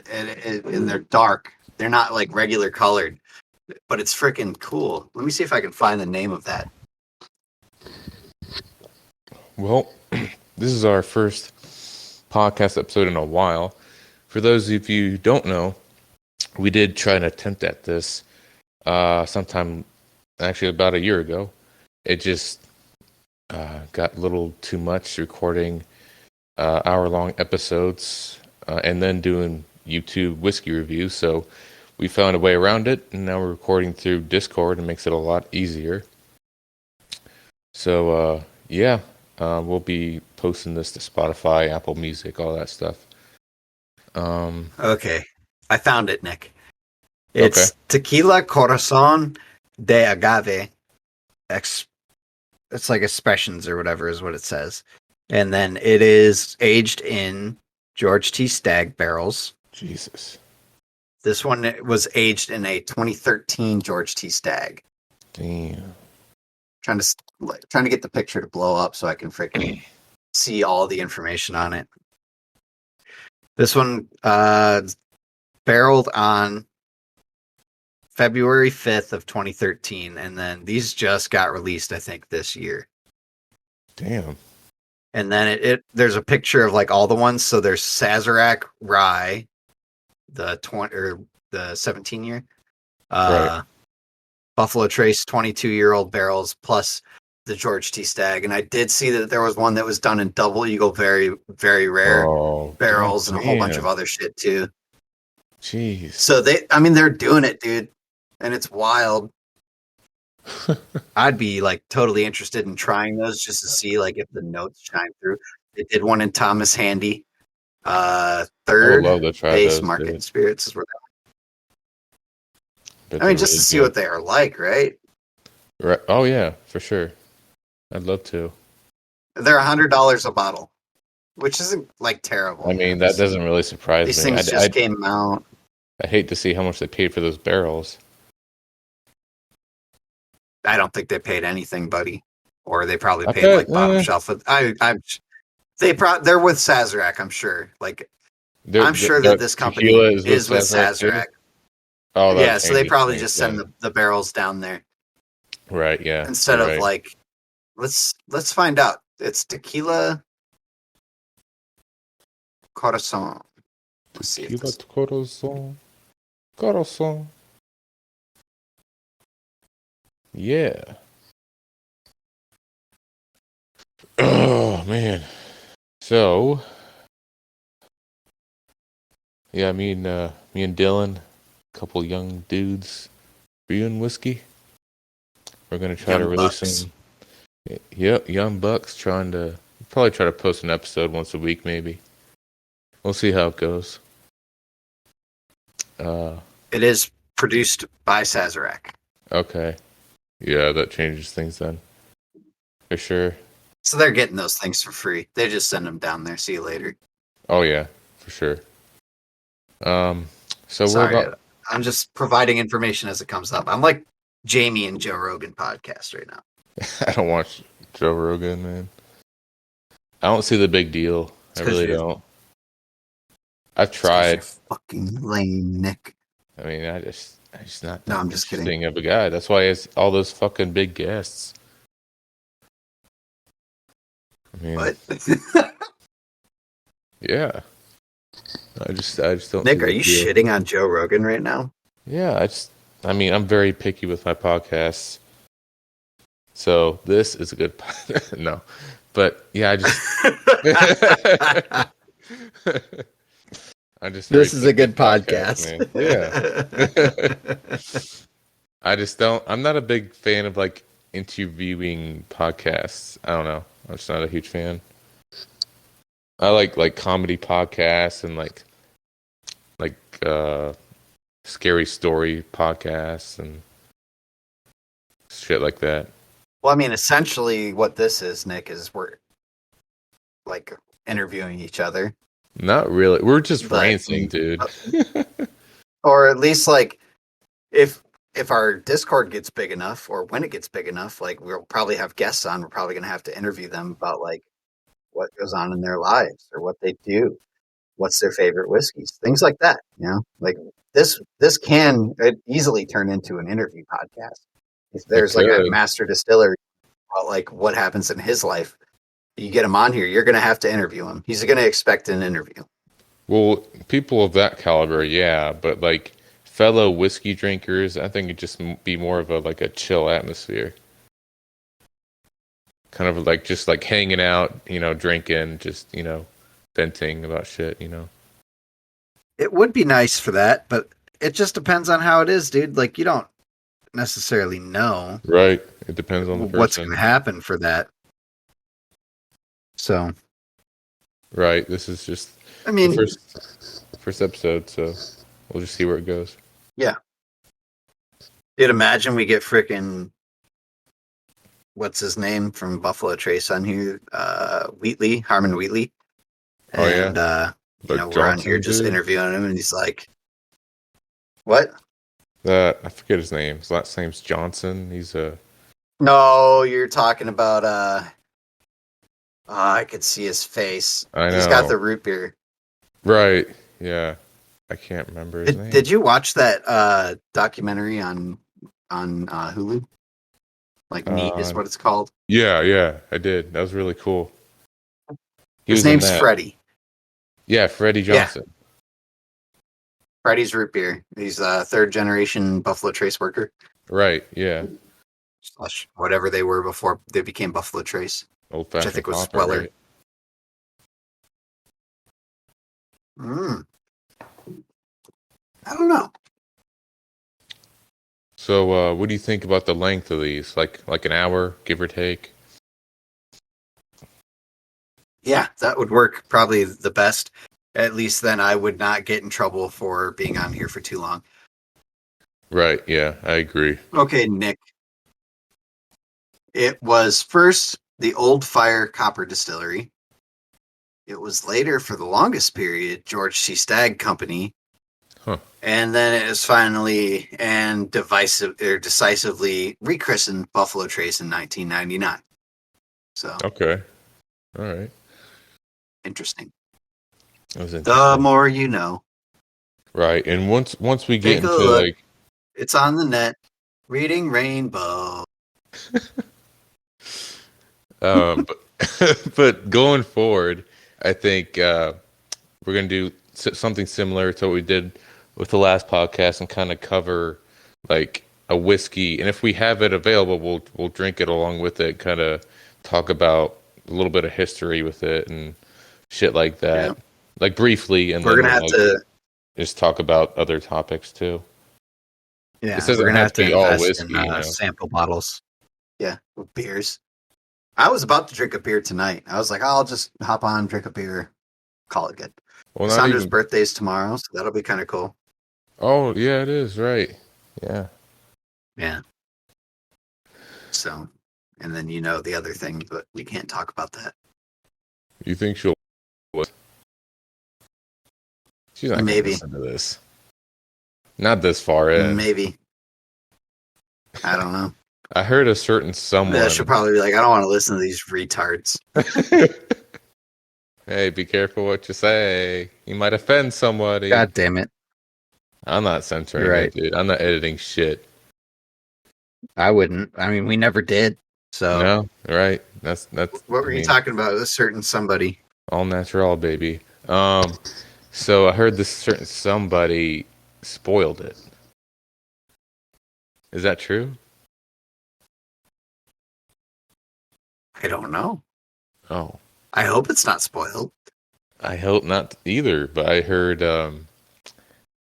[SPEAKER 2] they're dark. They're not like regular colored, but it's freaking cool. Let me see if I can find the name of that.
[SPEAKER 1] Well, this is our first podcast episode in a while. For those of you who don't know, we did try an attempt at this sometime, actually about a year ago. It just got a little too much recording hour-long episodes and then doing YouTube whiskey reviews. So we found a way around it, and now we're recording through Discord. It makes it a lot easier. So we'll be posting this to Spotify, Apple Music, all that stuff.
[SPEAKER 2] Okay, I found it, Nick. It's Tequila Corazon de Agave. It's like expressions or whatever is what it says. And then it is aged in George T. Stagg barrels.
[SPEAKER 1] Jesus.
[SPEAKER 2] This one was aged in a 2013 George T. Stagg.
[SPEAKER 1] Damn.
[SPEAKER 2] Trying to get the picture to blow up so I can freaking see all the information on it. This one barreled on February 5th of 2013, and then these just got released, I think, this year.
[SPEAKER 1] Damn.
[SPEAKER 2] And then there's a picture of like all the ones. So there's Sazerac Rye, the 17 year,
[SPEAKER 1] Right.
[SPEAKER 2] Buffalo Trace 22-year-old barrels plus the George T. Stagg. And I did see that there was one that was done in double eagle, very, very rare barrels and a whole bunch of other shit too.
[SPEAKER 1] Jeez.
[SPEAKER 2] So they're doing it, dude. And it's wild. I'd be like totally interested in trying those just to see like if the notes shine through. They did one in Thomas Handy. Third
[SPEAKER 1] love to try
[SPEAKER 2] base
[SPEAKER 1] those,
[SPEAKER 2] market
[SPEAKER 1] dude.
[SPEAKER 2] spirits is where
[SPEAKER 1] But
[SPEAKER 2] I mean, just
[SPEAKER 1] really
[SPEAKER 2] to see
[SPEAKER 1] good.
[SPEAKER 2] what they are like, right?
[SPEAKER 1] Right. Oh yeah, for sure. I'd love to.
[SPEAKER 2] They're $100 a bottle, which isn't like terrible.
[SPEAKER 1] I mean, that doesn't really surprise
[SPEAKER 2] These
[SPEAKER 1] me.
[SPEAKER 2] things just came out.
[SPEAKER 1] I hate to see how much they paid for those barrels.
[SPEAKER 2] I don't think they paid anything, buddy, or they probably paid like bottom shelf. They're with Sazerac, I'm sure. Like, I'm sure that this company is with Sazerac.
[SPEAKER 1] Oh,
[SPEAKER 2] yeah, so they probably just send the barrels down there.
[SPEAKER 1] Right, yeah.
[SPEAKER 2] Instead of like, let's find out. It's Tequila Corazon. Let's see if this...
[SPEAKER 1] Corazon. Yeah. Oh man. So, yeah, me and Dylan, a couple young dudes, brewing whiskey. We're gonna try to release some. Yep, young bucks trying to probably try to post an episode once a week, maybe. We'll see how it goes.
[SPEAKER 2] It is produced by Sazerac.
[SPEAKER 1] Okay. Yeah, that changes things then. For sure.
[SPEAKER 2] So they're getting those things for free. They just send them down there. See you later.
[SPEAKER 1] Oh yeah, for sure. So
[SPEAKER 2] sorry, I'm just providing information as it comes up. I'm like Jamie and Joe Rogan podcast right now.
[SPEAKER 1] I don't watch Joe Rogan, man. I don't see the big deal. I really don't. I've tried.
[SPEAKER 2] You're fucking lame, Nick.
[SPEAKER 1] I mean, I just not.
[SPEAKER 2] No, I'm just kidding.
[SPEAKER 1] Of a guy. That's why it's all those fucking big guests. I mean,
[SPEAKER 2] what?
[SPEAKER 1] Yeah. I just don't.
[SPEAKER 2] Nick, are you shitting on Joe Rogan right now?
[SPEAKER 1] Yeah, I mean, I'm very picky with my podcasts. So this is a good no. But yeah,
[SPEAKER 2] This is a good podcast.
[SPEAKER 1] Yeah. I'm not a big fan of like interviewing podcasts. I don't know. I'm just not a huge fan. I like comedy podcasts and like scary story podcasts and shit like that.
[SPEAKER 2] Well, I mean, essentially what this is, Nick, is we're like interviewing each other.
[SPEAKER 1] Not really. We're just ranting, dude.
[SPEAKER 2] Or at least like if our Discord gets big enough, or when it gets big enough, like we'll probably have guests on. We're probably going to have to interview them about like what goes on in their lives or what they do. what's their favorite whiskeys, things like that. Like this can easily turn into an interview podcast. If
[SPEAKER 1] It
[SPEAKER 2] there's like a
[SPEAKER 1] could.
[SPEAKER 2] master distiller, like what happens in his life, you get him on here, you're going to have to interview him. He's going to expect an interview.
[SPEAKER 1] Well, people of that caliber, yeah, but like fellow whiskey drinkers, I think it'd just be more of a like a chill atmosphere. Kind of like just like hanging out, drinking, just, venting about shit.
[SPEAKER 2] It would be nice for that, but it just depends on how it is, dude. Like you don't necessarily know
[SPEAKER 1] Right. It depends on the
[SPEAKER 2] what's going
[SPEAKER 1] person.
[SPEAKER 2] to happen for that. So,
[SPEAKER 1] Right. This is just
[SPEAKER 2] I
[SPEAKER 1] the
[SPEAKER 2] mean,
[SPEAKER 1] first episode, so we'll just see where it goes.
[SPEAKER 2] yeah. Dude, imagine we get freaking what's his name from Buffalo Trace on here, Harmon Wheatley,
[SPEAKER 1] Oh yeah.
[SPEAKER 2] and
[SPEAKER 1] Like
[SPEAKER 2] we're on here
[SPEAKER 1] Johnson
[SPEAKER 2] just
[SPEAKER 1] dude?
[SPEAKER 2] interviewing him, and he's like, "What?
[SPEAKER 1] I forget his name. His last name's Johnson. He's a
[SPEAKER 2] No, you're talking about I could see his face.
[SPEAKER 1] I
[SPEAKER 2] He's got
[SPEAKER 1] know.
[SPEAKER 2] the root beer.
[SPEAKER 1] Right. Yeah. I can't remember his name.
[SPEAKER 2] Did you watch that documentary on Hulu? Like Neat is
[SPEAKER 1] Uh
[SPEAKER 2] what it's called.
[SPEAKER 1] yeah, I did. That was really cool. He
[SPEAKER 2] His
[SPEAKER 1] was in
[SPEAKER 2] name's
[SPEAKER 1] that.
[SPEAKER 2] Freddie.
[SPEAKER 1] Yeah, Freddie
[SPEAKER 2] Yeah,
[SPEAKER 1] Johnson.
[SPEAKER 2] Freddie's root beer. He's a third generation Buffalo Trace worker
[SPEAKER 1] Right, yeah.
[SPEAKER 2] slash whatever they were before they became Buffalo Trace,
[SPEAKER 1] Old
[SPEAKER 2] which I
[SPEAKER 1] fashioned
[SPEAKER 2] think was
[SPEAKER 1] hopper,
[SPEAKER 2] Weller.
[SPEAKER 1] right?
[SPEAKER 2] Mm, I don't know.
[SPEAKER 1] So what do you think about the length of these? Like an hour, give or take?
[SPEAKER 2] Yeah, that would work probably the best. At least then I would not get in trouble for being on here for too long.
[SPEAKER 1] Right, yeah, I agree.
[SPEAKER 2] Okay, Nick. It was first the Old Fire Copper Distillery. It was later, for the longest period, George C. Stagg Company.
[SPEAKER 1] Huh.
[SPEAKER 2] And then it was finally and decisively rechristened Buffalo Trace in 1999. So
[SPEAKER 1] Okay. All right.
[SPEAKER 2] interesting.
[SPEAKER 1] That was
[SPEAKER 2] The
[SPEAKER 1] interesting.
[SPEAKER 2] more you know.
[SPEAKER 1] Right. And once we get
[SPEAKER 2] Take a
[SPEAKER 1] into
[SPEAKER 2] look.
[SPEAKER 1] like
[SPEAKER 2] It's on the net. Reading Rainbow.
[SPEAKER 1] but but going forward, I think we're gonna do something similar to what we did with the last podcast and kind of cover like a whiskey, and if we have it available, we'll drink it along with it. Kind of talk about a little bit of history with it and shit like
[SPEAKER 2] Yeah.
[SPEAKER 1] that, like briefly, and
[SPEAKER 2] We're
[SPEAKER 1] then
[SPEAKER 2] gonna have
[SPEAKER 1] like
[SPEAKER 2] to
[SPEAKER 1] just talk about other topics too. This
[SPEAKER 2] Yeah, we're
[SPEAKER 1] doesn't
[SPEAKER 2] gonna
[SPEAKER 1] have
[SPEAKER 2] have
[SPEAKER 1] to
[SPEAKER 2] to
[SPEAKER 1] be all
[SPEAKER 2] invest in
[SPEAKER 1] whiskey.
[SPEAKER 2] sample bottles. Yeah, with beers. I was about to drink a beer tonight. I was like, I'll just hop on, drink a beer, call it good.
[SPEAKER 1] Well, not
[SPEAKER 2] Cassandra's
[SPEAKER 1] even.
[SPEAKER 2] birthday's tomorrow, so that'll be kind of cool.
[SPEAKER 1] Oh yeah, it is right. Yeah.
[SPEAKER 2] Yeah. So, and then the other thing, but we can't talk about that.
[SPEAKER 1] You think she'll? She's not gonna
[SPEAKER 2] Maybe,
[SPEAKER 1] listen to this. Not this far in.
[SPEAKER 2] maybe. I don't know.
[SPEAKER 1] I heard a certain
[SPEAKER 2] Yeah, she'll
[SPEAKER 1] someone.
[SPEAKER 2] probably be like, I don't want to listen to these retards.
[SPEAKER 1] Hey, be careful what you say. You might offend somebody.
[SPEAKER 2] God damn it.
[SPEAKER 1] I'm not
[SPEAKER 2] You're
[SPEAKER 1] censoring it,
[SPEAKER 2] right.
[SPEAKER 1] dude. I'm not editing shit.
[SPEAKER 2] I wouldn't. I mean, we never did. So,
[SPEAKER 1] No, right? That's.
[SPEAKER 2] what
[SPEAKER 1] I
[SPEAKER 2] were you
[SPEAKER 1] mean,
[SPEAKER 2] talking about? A certain somebody.
[SPEAKER 1] all natural, baby. So I heard this certain somebody spoiled it. Is that true?
[SPEAKER 2] I don't know.
[SPEAKER 1] Oh,
[SPEAKER 2] I hope it's not spoiled.
[SPEAKER 1] I hope not either. But I heard a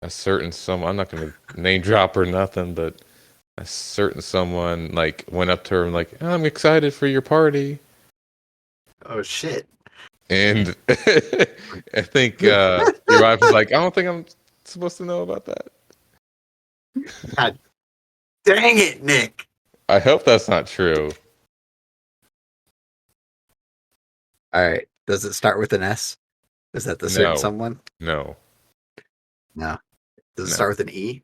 [SPEAKER 1] certain someone. I'm not gonna name drop or nothing, but a certain someone like went up to her and like, "Oh, I'm excited for your party."
[SPEAKER 2] Oh shit!
[SPEAKER 1] And I think your wife was like, "I don't think I'm supposed to know about that."
[SPEAKER 2] God dang it, Nick!
[SPEAKER 1] I hope that's not true.
[SPEAKER 2] All right. Does it start with an S? Is that the certain
[SPEAKER 1] No,
[SPEAKER 2] someone?
[SPEAKER 1] no,
[SPEAKER 2] No. Does it
[SPEAKER 1] no,
[SPEAKER 2] start with an E?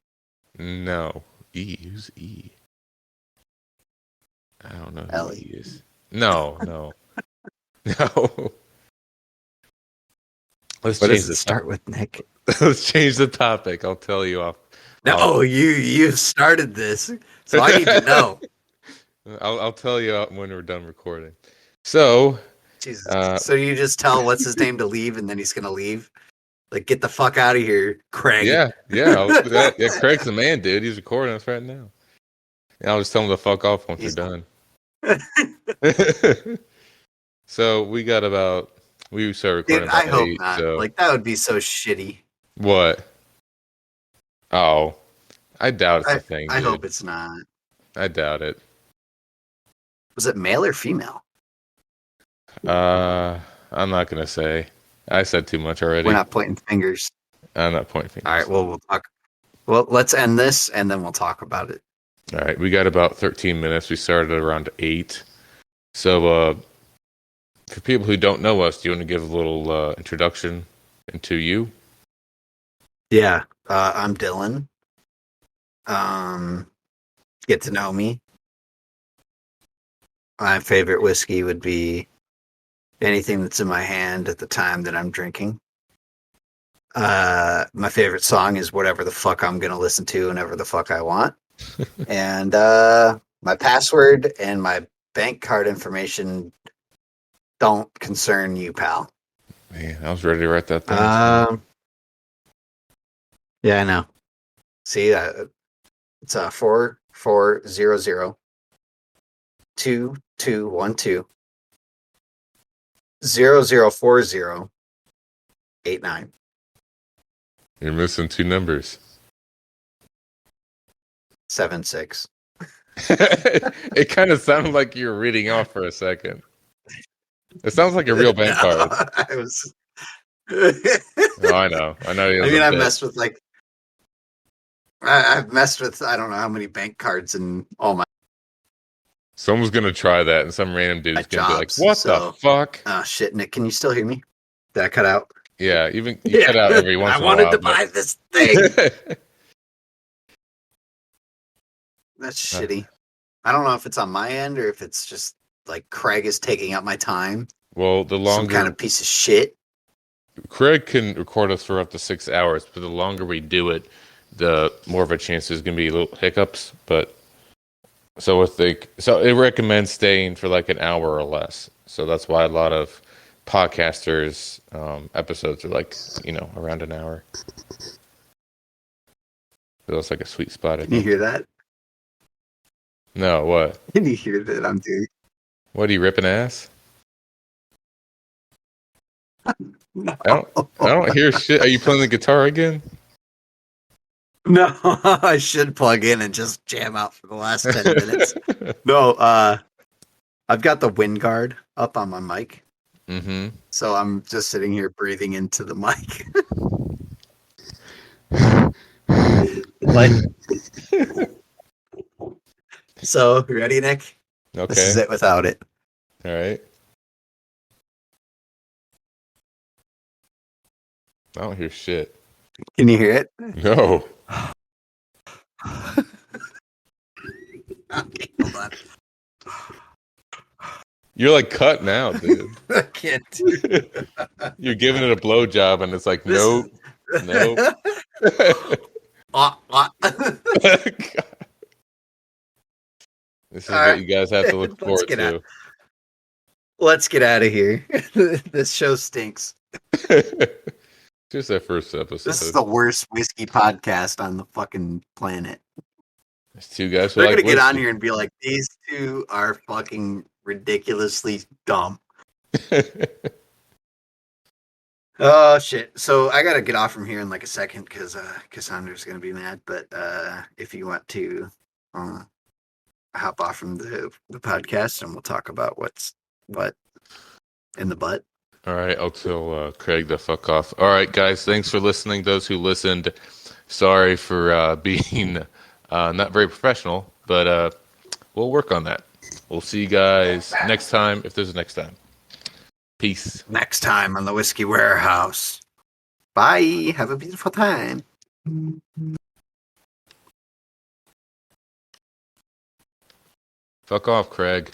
[SPEAKER 1] no. E, who's E? I don't know who
[SPEAKER 2] Ellie.
[SPEAKER 1] E is. No, no, no. Let's
[SPEAKER 2] What
[SPEAKER 1] change
[SPEAKER 2] does it
[SPEAKER 1] the
[SPEAKER 2] start with, Nick?
[SPEAKER 1] let's change the topic. I'll tell you off.
[SPEAKER 2] No, you started this, so I need to know.
[SPEAKER 1] I'll tell you when we're done recording. So,
[SPEAKER 2] Jesus. So you just tell what's his name to leave, and then he's gonna leave. Like, get the fuck out of here, Craig.
[SPEAKER 1] yeah, I'll do that. Yeah, Craig's the man, dude. He's recording us right now. And I'll just tell him to fuck off once we're done. So we started recording
[SPEAKER 2] Dude, I
[SPEAKER 1] about
[SPEAKER 2] hope
[SPEAKER 1] 8.
[SPEAKER 2] not.
[SPEAKER 1] So
[SPEAKER 2] Like, that would be so shitty.
[SPEAKER 1] what? Oh, I doubt it's a thing,
[SPEAKER 2] I
[SPEAKER 1] dude.
[SPEAKER 2] hope it's not.
[SPEAKER 1] I doubt it.
[SPEAKER 2] Was it male or female?
[SPEAKER 1] I'm not gonna say. I said too much already.
[SPEAKER 2] We're not pointing fingers.
[SPEAKER 1] I'm not pointing fingers.
[SPEAKER 2] All right, well, we'll talk. Well, let's end this, and then we'll talk about it.
[SPEAKER 1] All right, we got about 13 minutes. We started around 8. So, for people who don't know us, do you want to give a little introduction into you?
[SPEAKER 2] Yeah, I'm Dylan. Get to know me. My favorite whiskey would be anything that's in my hand at the time that I'm drinking. My favorite song is whatever the fuck I'm gonna listen to whenever the fuck I want. And my password and my bank card information don't concern you, pal.
[SPEAKER 1] Man, I was ready to write that down.
[SPEAKER 2] Yeah, I know. See, it's 4400 2212 0040 89.
[SPEAKER 1] You're missing 2 numbers.
[SPEAKER 2] 76.
[SPEAKER 1] It kind of sounded like you were reading off for a second. It sounds like a real bank card.
[SPEAKER 2] I was.
[SPEAKER 1] Oh, I know. I know.
[SPEAKER 2] I mean, I've messed with I've messed with I don't know how many bank cards and all my.
[SPEAKER 1] Someone's gonna try that, and some random dude's gonna be like, "What the fuck?"
[SPEAKER 2] Oh shit, Nick! Can you still hear me? Did I cut out?
[SPEAKER 1] Yeah, even you cut out every once in a while.
[SPEAKER 2] I wanted to buy this thing. That's shitty. I don't know if it's on my end or if it's just like Craig is taking up my time.
[SPEAKER 1] Well, the longer
[SPEAKER 2] some kind of piece of shit.
[SPEAKER 1] Craig can record us for up to 6 hours, but the longer we do it, the more of a chance there's gonna be little hiccups. But so it recommends staying for like an hour or less. So that's why a lot of podcasters episodes are like around an hour. Feels like a sweet spot.
[SPEAKER 2] Can you hear that?
[SPEAKER 1] No, what?
[SPEAKER 2] Can you hear that I'm doing?
[SPEAKER 1] What are you ripping ass?
[SPEAKER 2] No.
[SPEAKER 1] I don't hear shit. Are you playing the guitar again?
[SPEAKER 2] No, I should plug in and just jam out for the last 10 minutes. No, I've got the wind guard up on my mic.
[SPEAKER 1] Mm-hmm.
[SPEAKER 2] So I'm just sitting here breathing into the mic. Like, so, you ready, Nick?
[SPEAKER 1] Okay.
[SPEAKER 2] This is it without it.
[SPEAKER 1] All right. I don't hear shit.
[SPEAKER 2] Can you hear it?
[SPEAKER 1] No.
[SPEAKER 2] Okay, hold on.
[SPEAKER 1] You're like cutting out, dude.
[SPEAKER 2] I can't do it.
[SPEAKER 1] You're giving it a blowjob, and it's like, nope. This is what you guys have to look forward to.
[SPEAKER 2] Let's get out of here. This show stinks.
[SPEAKER 1] Just that first episode.
[SPEAKER 2] This is the worst whiskey podcast on the fucking planet.
[SPEAKER 1] There's 2 guys.
[SPEAKER 2] They're gonna get on here and be like, "These 2 are fucking ridiculously dumb." Oh shit! So I gotta get off from here in like a second because Cassandra's gonna be mad. But if you want to hop off from the podcast and we'll talk about what's what in the butt.
[SPEAKER 1] All right, I'll tell Craig to fuck off. All right, guys, thanks for listening. Those who listened, sorry for being not very professional, but we'll work on that. We'll see you guys next time, if there's a next time. Peace.
[SPEAKER 2] Next time on the Whiskey Warehouse. Bye. Have a beautiful time.
[SPEAKER 1] Fuck off, Craig.